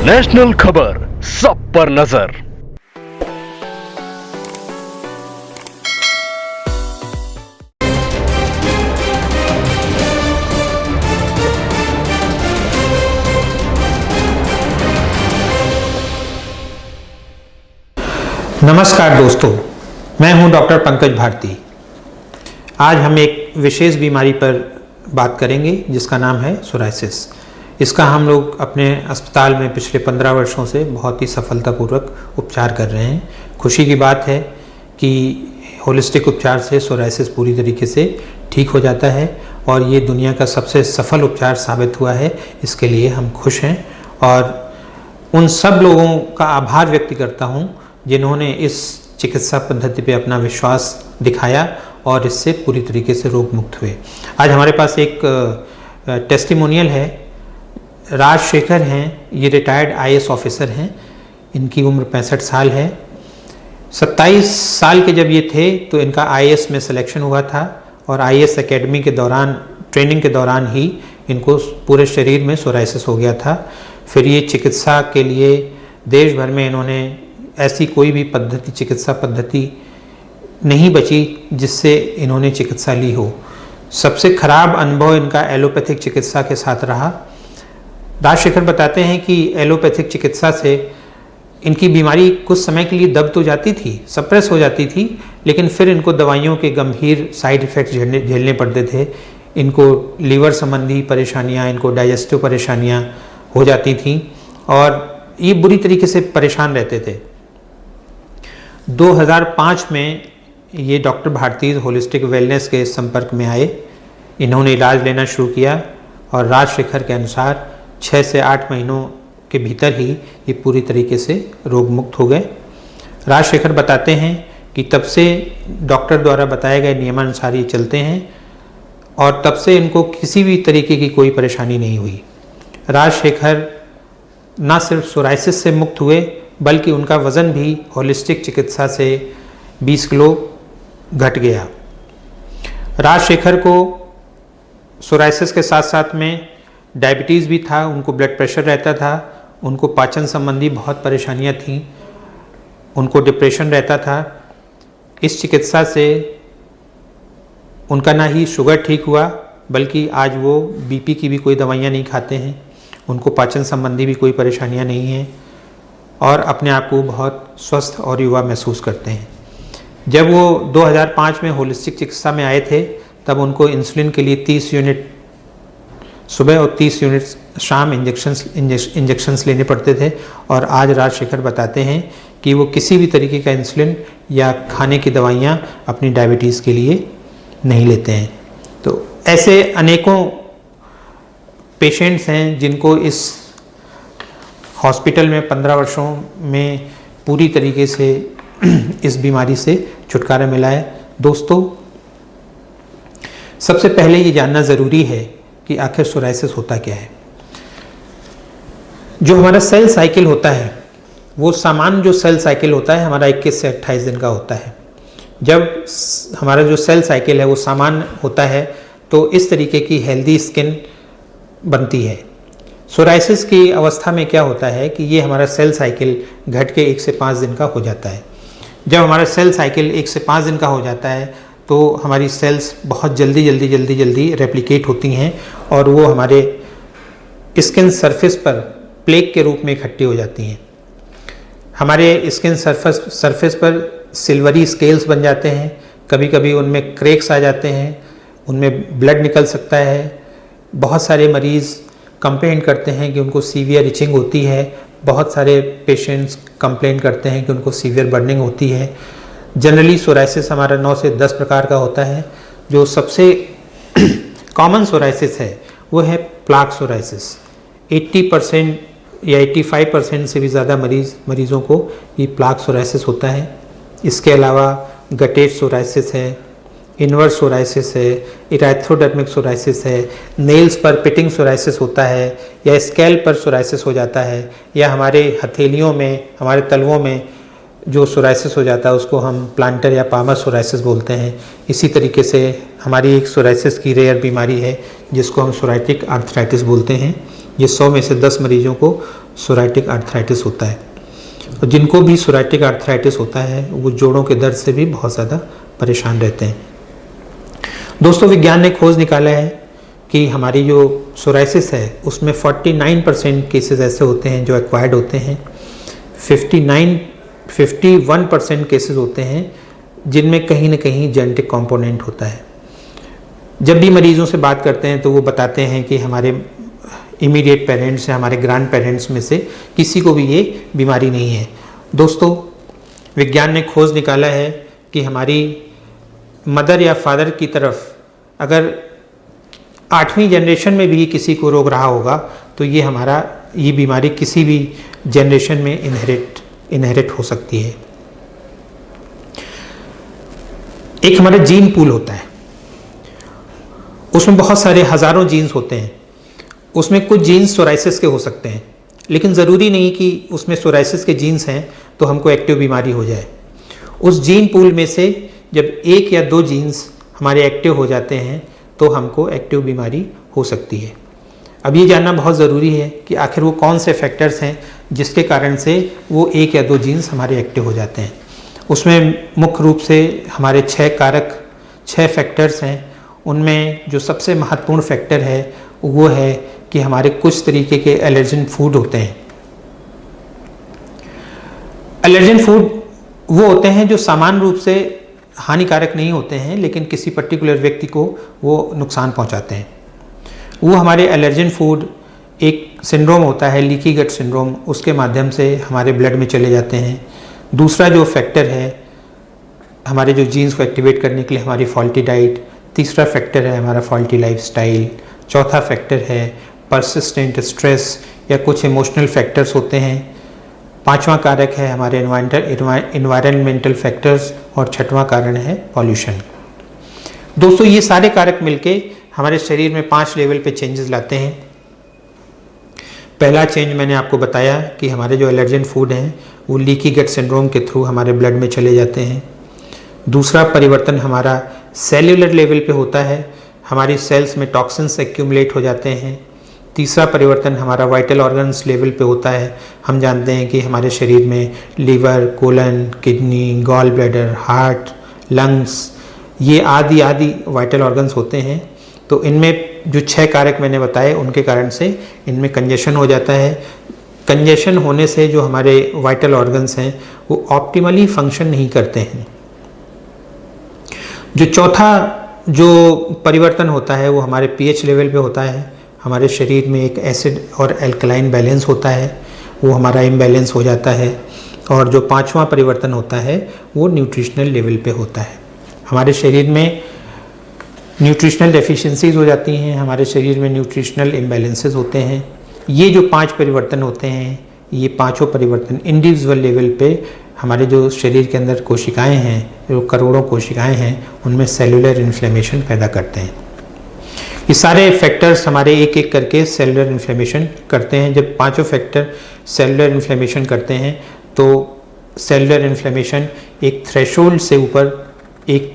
National खबर, सब पर नजर। नमस्कार दोस्तों, मैं हूं डॉक्टर पंकज भारती। आज हम एक विशेष बीमारी पर बात करेंगे जिसका नाम है सोराइसिस। इसका हम लोग अपने अस्पताल में पिछले 15 वर्षों से बहुत ही सफलतापूर्वक उपचार कर रहे हैं। खुशी की बात है कि होलिस्टिक उपचार से सोराइसिस पूरी तरीके से ठीक हो जाता है और ये दुनिया का सबसे सफल उपचार साबित हुआ है। इसके लिए हम खुश हैं और उन सब लोगों का आभार व्यक्त करता हूँ जिन्होंने इस चिकित्सा पद्धति पे अपना विश्वास दिखाया और इससे पूरी तरीके से रोग मुक्त हुए। आज हमारे पास एक टेस्टिमोनियल है। राजशेखर हैं, ये रिटायर्ड आईएएस ऑफिसर हैं। इनकी उम्र 65 साल है। 27 साल के जब ये थे तो इनका आईएएस में सिलेक्शन हुआ था और आईएएस एकेडमी के दौरान, ट्रेनिंग के दौरान ही इनको पूरे शरीर में सोराइसिस हो गया था। फिर ये चिकित्सा के लिए देश भर में इन्होंने ऐसी कोई भी पद्धति, चिकित्सा पद्धति नहीं बची जिससे इन्होंने चिकित्सा ली हो। सबसे खराब अनुभव इनका एलोपैथिक चिकित्सा के साथ रहा। राजशेखर बताते हैं कि एलोपैथिक चिकित्सा से इनकी बीमारी कुछ समय के लिए दब तो जाती थी, सप्रेस हो जाती थी, लेकिन फिर इनको दवाइयों के गंभीर साइड इफ़ेक्ट्स झेलने पड़ते थे। इनको लीवर संबंधी परेशानियां, इनको डाइजेस्टिव परेशानियां हो जाती थीं और ये बुरी तरीके से परेशान रहते थे। 2005 में ये डॉक्टर भारती होलिस्टिक वेलनेस के संपर्क में आए। इन्होंने इलाज लेना शुरू किया और राजशेखर के अनुसार 6 से 8 महीनों के भीतर ही ये पूरी तरीके से रोग मुक्त हो गए। राजशेखर बताते हैं कि तब से डॉक्टर द्वारा बताए गए नियमानुसार ये चलते हैं और तब से इनको किसी भी तरीके की कोई परेशानी नहीं हुई। राजशेखर ना सिर्फ सोराइसिस से मुक्त हुए बल्कि उनका वज़न भी होलिस्टिक चिकित्सा से 20 किलो घट गया। राजशेखर को सोराइसिस के साथ साथ में डायबिटीज़ भी था, उनको ब्लड प्रेशर रहता था, उनको पाचन संबंधी बहुत परेशानियां थीं, उनको डिप्रेशन रहता था। इस चिकित्सा से उनका ना ही शुगर ठीक हुआ बल्कि आज वो बीपी की भी कोई दवाइयाँ नहीं खाते हैं, उनको पाचन संबंधी भी कोई परेशानियां नहीं हैं और अपने आप को बहुत स्वस्थ और युवा महसूस करते हैं। जब वो 2005 में होलिस्टिक चिकित्सा में आए थे तब उनको इंसुलिन के लिए 30 यूनिट सुबह और 30 यूनिट शाम इंजेक्शन्स लेने पड़ते थे और आज राजशेखर बताते हैं कि वो किसी भी तरीके का इंसुलिन या खाने की दवाइयाँ अपनी डायबिटीज़ के लिए नहीं लेते हैं। तो ऐसे अनेकों पेशेंट्स हैं जिनको इस हॉस्पिटल में 15 वर्षों में पूरी तरीके से इस बीमारी से छुटकारा मिला है। दोस्तों, सबसे पहले ये जानना ज़रूरी है कि आखिर सोराइसिस होता क्या है। जो हमारा सेल साइकिल होता है, वो सामान्य जो सेल साइकिल होता है हमारा 21 से 28 दिन का होता है। जब हमारा जो सेल साइकिल है वो सामान्य होता है तो इस तरीके की हेल्दी स्किन बनती है। सोराइसिस की अवस्था में क्या होता है कि ये हमारा सेल साइकिल घट के 1 से 5 दिन का हो जाता है। जब हमारा सेल साइकिल 1 से 5 दिन का हो जाता है तो हमारी सेल्स बहुत जल्दी रेप्लिकेट होती हैं और वो हमारे स्किन सरफेस पर प्लेक के रूप में इकट्ठी हो जाती हैं। हमारे स्किन सरफेस पर सिल्वरी स्केल्स बन जाते हैं, कभी कभी उनमें क्रैक्स आ जाते हैं, उनमें ब्लड निकल सकता है। बहुत सारे मरीज़ कंप्लेन करते हैं कि उनको सीवियर इचिंग होती है। बहुत सारे पेशेंट्स कंप्लेन करते हैं कि उनको सीवियर बर्निंग होती है। जनरली सोराइसिस हमारा 9 से 10 प्रकार का होता है। जो सबसे कॉमन सोराइसिस है वो है प्लाक सोराइसिस। 80% या 85% से भी ज़्यादा मरीज़ों को ये प्लाक सोराइसिस होता है। इसके अलावा गटेट सोराइसिस है, इनवर्स सोराइसिस है, इराथ्रोडर्मिक सोराइसिस है, नेल्स पर पिटिंग सोराइसिस होता है या स्कैल्प पर सोराइसिस हो जाता है, या हमारे हथेलियों में, हमारे तलवों में जो सोराइसिस हो जाता है उसको हम प्लांटर या पामर सोराइसिस बोलते हैं। इसी तरीके से हमारी एक सोराइसिस की रेयर बीमारी है जिसको हम सोराइटिक आर्थराइटिस बोलते हैं। ये 100 में से 10 मरीजों को सोराइटिक आर्थराइटिस होता है। और जिनको भी सोराइटिक आर्थराइटिस होता है वो जोड़ों के दर्द से भी बहुत ज़्यादा परेशान रहते हैं। दोस्तों, विज्ञान ने खोज निकाला है कि हमारी जो सोराइसिस है उसमें 49% केसेस ऐसे होते हैं जो एक्वायर्ड होते हैं, 51% केसेस होते हैं जिनमें कहीं ना कहीं जेनेटिक कंपोनेंट होता है। जब भी मरीजों से बात करते हैं तो वो बताते हैं कि हमारे इमीडिएट पेरेंट्स या हमारे ग्रैंड पेरेंट्स में से किसी को भी ये बीमारी नहीं है। दोस्तों, विज्ञान ने खोज निकाला है कि हमारी मदर या फादर की तरफ अगर 8वीं जनरेशन में भी किसी को रोग रहा होगा तो ये बीमारी किसी भी जनरेशन में इनहेरिट हो सकती है। एक हमारा जीन पूल होता है, उसमें बहुत सारे हजारों जीन्स होते हैं। उसमें कुछ जीन्स सोराइसिस के हो सकते हैं, लेकिन ज़रूरी नहीं कि उसमें सोराइसिस के जीन्स हैं तो हमको एक्टिव बीमारी हो जाए। उस जीन पूल में से जब 1 या 2 जीन्स हमारे एक्टिव हो जाते हैं तो हमको एक्टिव बीमारी हो सकती है। अब ये जानना बहुत ज़रूरी है कि आखिर वो कौन से फैक्टर्स हैं जिसके कारण से वो 1 या 2 जीन्स हमारे एक्टिव हो जाते हैं। उसमें मुख्य रूप से हमारे 6 फैक्टर्स हैं। उनमें जो सबसे महत्वपूर्ण फैक्टर है वो है कि हमारे कुछ तरीके के एलर्जन फूड होते हैं। एलर्जन फूड वो होते हैं जो सामान्य रूप से हानिकारक नहीं होते हैं, लेकिन किसी पर्टिकुलर व्यक्ति को वो नुकसान पहुंचाते हैं। वो हमारे एलर्जन फूड एक सिंड्रोम होता है, लीकी गट सिंड्रोम, उसके माध्यम से हमारे ब्लड में चले जाते हैं। दूसरा जो फैक्टर है हमारे जो जीन्स को एक्टिवेट करने के लिए हमारी फॉल्टी डाइट। तीसरा फैक्टर है हमारा फॉल्टी लाइफस्टाइल। चौथा फैक्टर है परसिस्टेंट स्ट्रेस या कुछ इमोशनल फैक्टर्स होते हैं। पांचवा कारक है हमारे इन्वायरमेंटल फैक्टर्स और छठवां कारण है पॉल्यूशन। दोस्तों, ये सारे कारक मिलके हमारे शरीर में 5 लेवल पे चेंजेस लाते हैं। पहला चेंज मैंने आपको बताया कि हमारे जो एलर्जन फूड हैं वो लीकी गट सिंड्रोम के थ्रू हमारे ब्लड में चले जाते हैं। दूसरा परिवर्तन हमारा सेल्यूलर लेवल पे होता है, हमारी सेल्स में टॉक्सिन्स एक्यूमुलेट हो जाते हैं। तीसरा परिवर्तन हमारा वाइटल ऑर्गन्स लेवल पे होता है। हम जानते हैं कि हमारे शरीर में liver, colon, kidney, gall bladder, heart, lungs, ये आदि वाइटल ऑर्गन्स होते हैं। तो इनमें जो 6 कारक मैंने बताए उनके कारण से इनमें कंजेशन हो जाता है। कंजेशन होने से जो हमारे वाइटल ऑर्गन्स हैं वो ऑप्टिमली फंक्शन नहीं करते हैं। जो चौथा जो परिवर्तन होता है वो हमारे पीएच लेवल पे होता है। हमारे शरीर में एक एसिड और एल्कलाइन बैलेंस होता है, वो हमारा इम्बैलेंस हो जाता है। और जो 5वां परिवर्तन होता है वो न्यूट्रिशनल लेवल पे होता है। हमारे शरीर में न्यूट्रिशनल डेफिशिएंसीज हो जाती हैं, हमारे शरीर में न्यूट्रिशनल इम्बैलेंसेस होते हैं। ये जो 5 परिवर्तन होते हैं, ये पांचों परिवर्तन इंडिविजुअल लेवल पे हमारे जो शरीर के अंदर कोशिकाएं हैं, जो करोड़ों कोशिकाएं हैं, उनमें सेलुलर इन्फ्लेमेशन पैदा करते हैं। ये सारे फैक्टर्स हमारे एक एक करके सेलुलर इन्फ्लेमेशन करते हैं। जब पांचों फैक्टर सेलुलर इन्फ्लेमेशन करते हैं तो सेलुलर इन्फ्लेमेशन एक थ्रेशोल्ड से ऊपर एक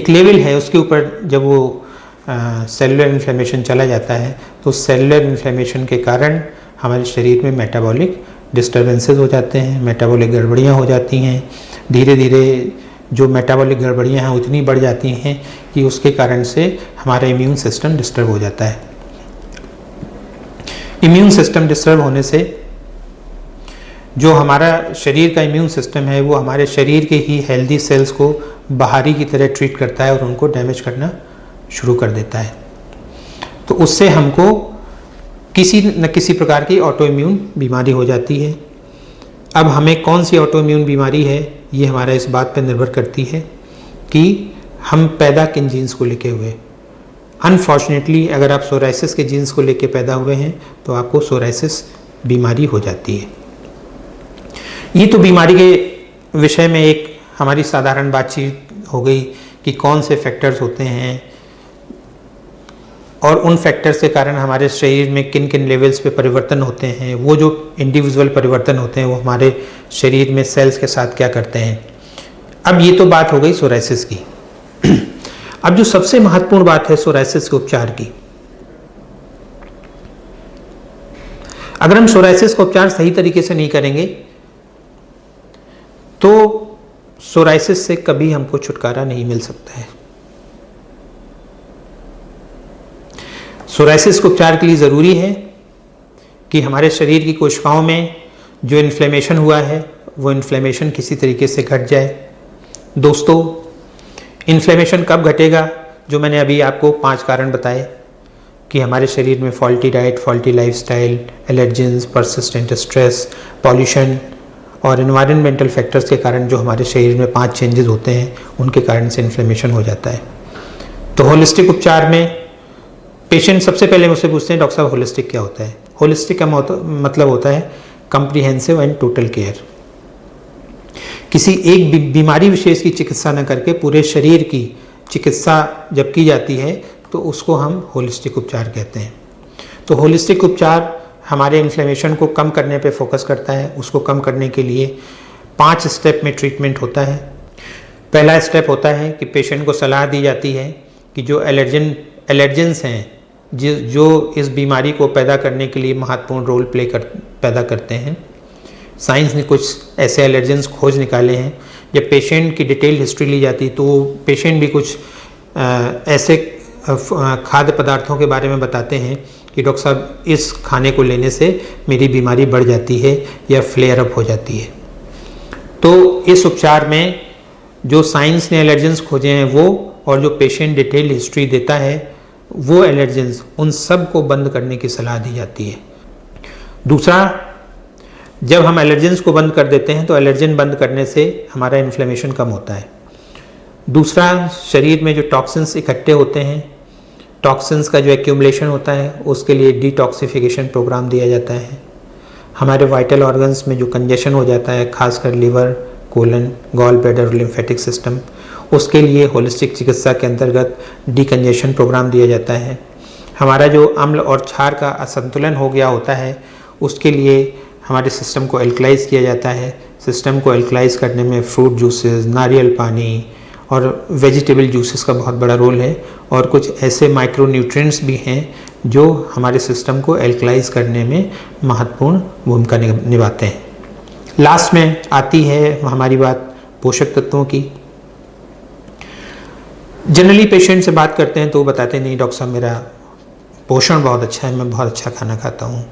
लेवल है, उसके ऊपर जब वो सेलुलर इन्फ्लेमेशन चला जाता है तो सेलुलर इन्फ्लेमेशन के कारण हमारे शरीर में मेटाबॉलिक डिस्टर्बेंसेस हो जाते हैं, मेटाबॉलिक गड़बड़ियाँ हो जाती हैं। धीरे धीरे जो मेटाबॉलिक गड़बड़ियाँ हैं उतनी बढ़ जाती हैं कि उसके कारण से हमारा इम्यून सिस्टम डिस्टर्ब हो जाता है। इम्यून सिस्टम डिस्टर्ब होने से जो हमारा शरीर का इम्यून सिस्टम है वो हमारे शरीर के ही हेल्दी सेल्स को बाहरी की तरह ट्रीट करता है और उनको डैमेज करना शुरू कर देता है। तो उससे हमको किसी न किसी प्रकार की ऑटो इम्यून बीमारी हो जाती है। अब हमें कौन सी ऑटो इम्यून बीमारी है ये हमारा इस बात पर निर्भर करती है कि हम पैदा किन जीन्स को लेके हुए। अनफॉर्चुनेटली अगर आप सोराइसिस के जीन्स को लेके पैदा हुए हैं तो आपको सोराइसिस बीमारी हो जाती है। ये तो बीमारी के विषय में एक हमारी साधारण बातचीत हो गई कि कौन से फैक्टर्स होते हैं और उन फैक्टर्स के कारण हमारे शरीर में किन किन लेवल्स पे परिवर्तन होते हैं। वो जो इंडिविजुअल परिवर्तन होते हैं वो हमारे शरीर में सेल्स के साथ क्या करते हैं। अब ये तो बात हो गई सोराइसिस की। अब जो सबसे महत्वपूर्ण बात है सोराइसिस के उपचार की, अगर हम सोराइसिस का उपचार सही तरीके से नहीं करेंगे तो सोराइसिस से कभी हमको छुटकारा नहीं मिल सकता है। सोराइसिस के उपचार के लिए ज़रूरी है कि हमारे शरीर की कोशिकाओं में जो इन्फ्लेमेशन हुआ है वो इन्फ्लेमेशन किसी तरीके से घट जाए। दोस्तों, इन्फ्लेमेशन कब घटेगा? जो मैंने अभी आपको 5 कारण बताए कि हमारे शरीर में faulty diet, faulty lifestyle, allergens, persistent stress, pollution और एनवायरमेंटल फैक्टर्स के कारण जो हमारे शरीर में 5 चेंजेस होते हैं, उनके कारण से इन्फ्लेमेशन हो जाता है। तो होलिस्टिक उपचार में पेशेंट सबसे पहले मुझसे पूछते हैं, डॉक्टर साहब होलिस्टिक क्या होता है? होलिस्टिक का मतलब होता है कम्प्रीहेंसिव एंड टोटल केयर। किसी एक बीमारी विशेष की चिकित्सा न करके पूरे शरीर की चिकित्सा जब की जाती है तो उसको हम होलिस्टिक उपचार कहते हैं। तो होलिस्टिक उपचार हमारे इन्फ्लेमेशन को कम करने पे फोकस करता है। उसको कम करने के लिए 5 स्टेप में ट्रीटमेंट होता है। पहला स्टेप होता है कि पेशेंट को सलाह दी जाती है कि जो एलर्जेंस हैं जो इस बीमारी को पैदा करने के लिए महत्वपूर्ण रोल पैदा करते हैं। साइंस ने कुछ ऐसे एलर्जेंस खोज निकाले हैं। जब पेशेंट की डिटेल हिस्ट्री ली जाती तो पेशेंट भी कुछ ऐसे खाद्य पदार्थों के बारे में बताते हैं कि डॉक्टर साहब इस खाने को लेने से मेरी बीमारी बढ़ जाती है या फ्लेयर अप हो जाती है। तो इस उपचार में जो साइंस ने एलर्जेंस खोजे हैं वो और जो पेशेंट डिटेल हिस्ट्री देता है वो एलर्जेंस, उन सब को बंद करने की सलाह दी जाती है। दूसरा, जब हम एलर्जेंस को बंद कर देते हैं तो एलर्जन बंद करने से हमारा इन्फ्लेमेशन कम होता है। दूसरा, शरीर में जो टॉक्सिन्स इकट्ठे होते हैं, टॉक्सिन्स का जो एक्यूमुलेशन होता है उसके लिए डिटॉक्सिफिकेशन प्रोग्राम दिया जाता है। हमारे वाइटल ऑर्गन्स में जो कंजेशन हो जाता है, खासकर लिवर, कोलन, गॉल ब्लैडर और लिम्फेटिक सिस्टम, उसके लिए होलिस्टिक चिकित्सा के अंतर्गत डिकंजेशन प्रोग्राम दिया जाता है। हमारा जो अम्ल और क्षार का असंतुलन हो गया होता है उसके लिए हमारे सिस्टम को एल्कलाइज किया जाता है। सिस्टम को एल्कलाइज करने में फ्रूट जूसेस, नारियल पानी और वेजिटेबल जूसेस का बहुत बड़ा रोल है। और कुछ ऐसे माइक्रो न्यूट्रिएंट्स भी हैं जो हमारे सिस्टम को एल्कलाइज करने में महत्वपूर्ण भूमिका निभाते हैं। लास्ट में आती है हमारी बात पोषक तत्वों की। जनरली पेशेंट से बात करते हैं तो वो बताते नहीं, डॉक्टर साहब मेरा पोषण बहुत अच्छा है, मैं बहुत अच्छा खाना खाता हूँ,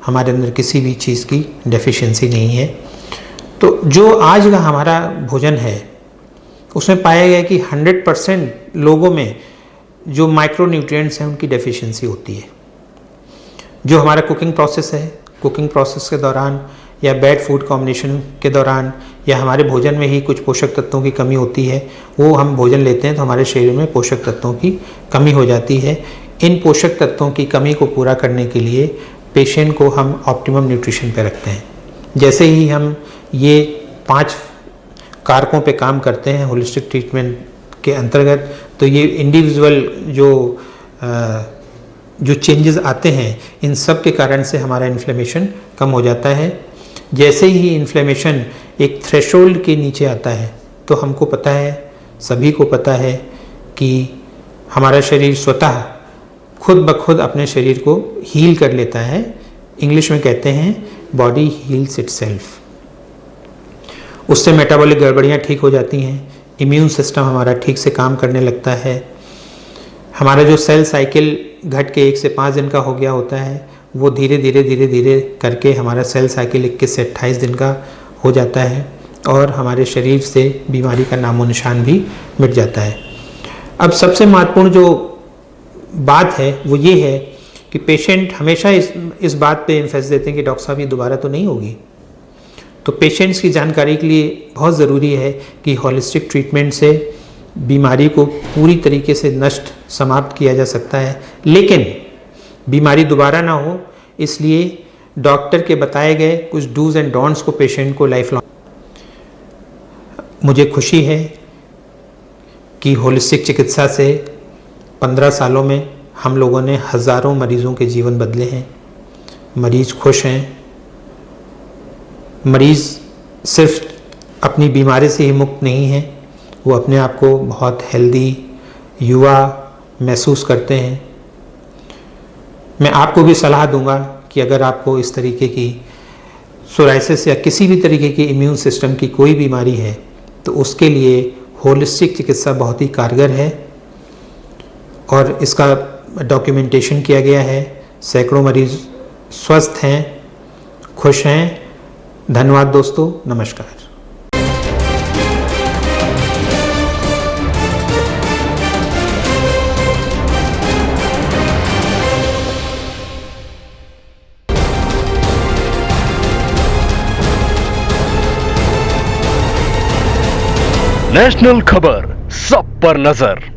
हमारे अंदर किसी भी चीज़ की डेफिशिएंसी नहीं है। तो जो आज का हमारा भोजन है उसमें पाया गया कि 100% लोगों में जो माइक्रो न्यूट्रिएंट्स हैं उनकी डेफिशिएंसी होती है। जो हमारा कुकिंग प्रोसेस है, कुकिंग प्रोसेस के दौरान या बैड फूड कॉम्बिनेशन के दौरान या हमारे भोजन में ही कुछ पोषक तत्वों की कमी होती है, वो हम भोजन लेते हैं तो हमारे शरीर में पोषक तत्वों की कमी हो जाती है। इन पोषक तत्वों की कमी को पूरा करने के लिए पेशेंट को हम ऑप्टिमम न्यूट्रिशन पे रखते हैं। जैसे ही हम ये 5 कारकों पे काम करते हैं होलिस्टिक ट्रीटमेंट के अंतर्गत, तो ये इंडिविजुअल जो चेंजेस आते हैं इन सब के कारण से हमारा इन्फ्लेमेशन कम हो जाता है। जैसे ही इन्फ्लेमेशन एक थ्रेशोल्ड के नीचे आता है तो हमको पता है, सभी को पता है कि हमारा शरीर स्वतः खुद ब खुद अपने शरीर को हील कर लेता है। इंग्लिश में कहते हैं बॉडी हील्स इटसेल्फ। उससे मेटाबॉलिक गड़बड़ियाँ ठीक हो जाती हैं, इम्यून सिस्टम हमारा ठीक से काम करने लगता है। हमारा जो सेल साइकिल घट के 1 से 5 दिन का हो गया होता है वो धीरे धीरे करके हमारा सेल साइकिल 21 से 28 दिन का हो जाता है और हमारे शरीर से बीमारी का नामो निशान भी मिट जाता है। अब सबसे महत्वपूर्ण जो बात है वो ये है कि पेशेंट हमेशा इस बात पे एम्फेसिस देते हैं कि डॉक्टर साहब ये दोबारा तो नहीं होगी। तो पेशेंट्स की जानकारी के लिए बहुत ज़रूरी है कि होलिस्टिक ट्रीटमेंट से बीमारी को पूरी तरीके से नष्ट समाप्त किया जा सकता है, लेकिन बीमारी दोबारा ना हो इसलिए डॉक्टर के बताए गए कुछ डूज एंड डोंट्स को पेशेंट को लाइफ लॉन्ग। मुझे खुशी है कि होलिस्टिक चिकित्सा से 15 सालों में हम लोगों ने हज़ारों मरीज़ों के जीवन बदले हैं। मरीज़ खुश हैं। मरीज़ सिर्फ अपनी बीमारी से ही मुक्त नहीं है, वो अपने आप को बहुत हेल्दी, युवा महसूस करते हैं। मैं आपको भी सलाह दूंगा कि अगर आपको इस तरीके की सोराइसिस या किसी भी तरीके की इम्यून सिस्टम की कोई बीमारी है तो उसके लिए होलिस्टिक चिकित्सा बहुत ही कारगर है और इसका डॉक्यूमेंटेशन किया गया है। सैकड़ों मरीज स्वस्थ हैं, खुश हैं। धन्यवाद दोस्तों, नमस्कार। नेशनल खबर सब पर नजर।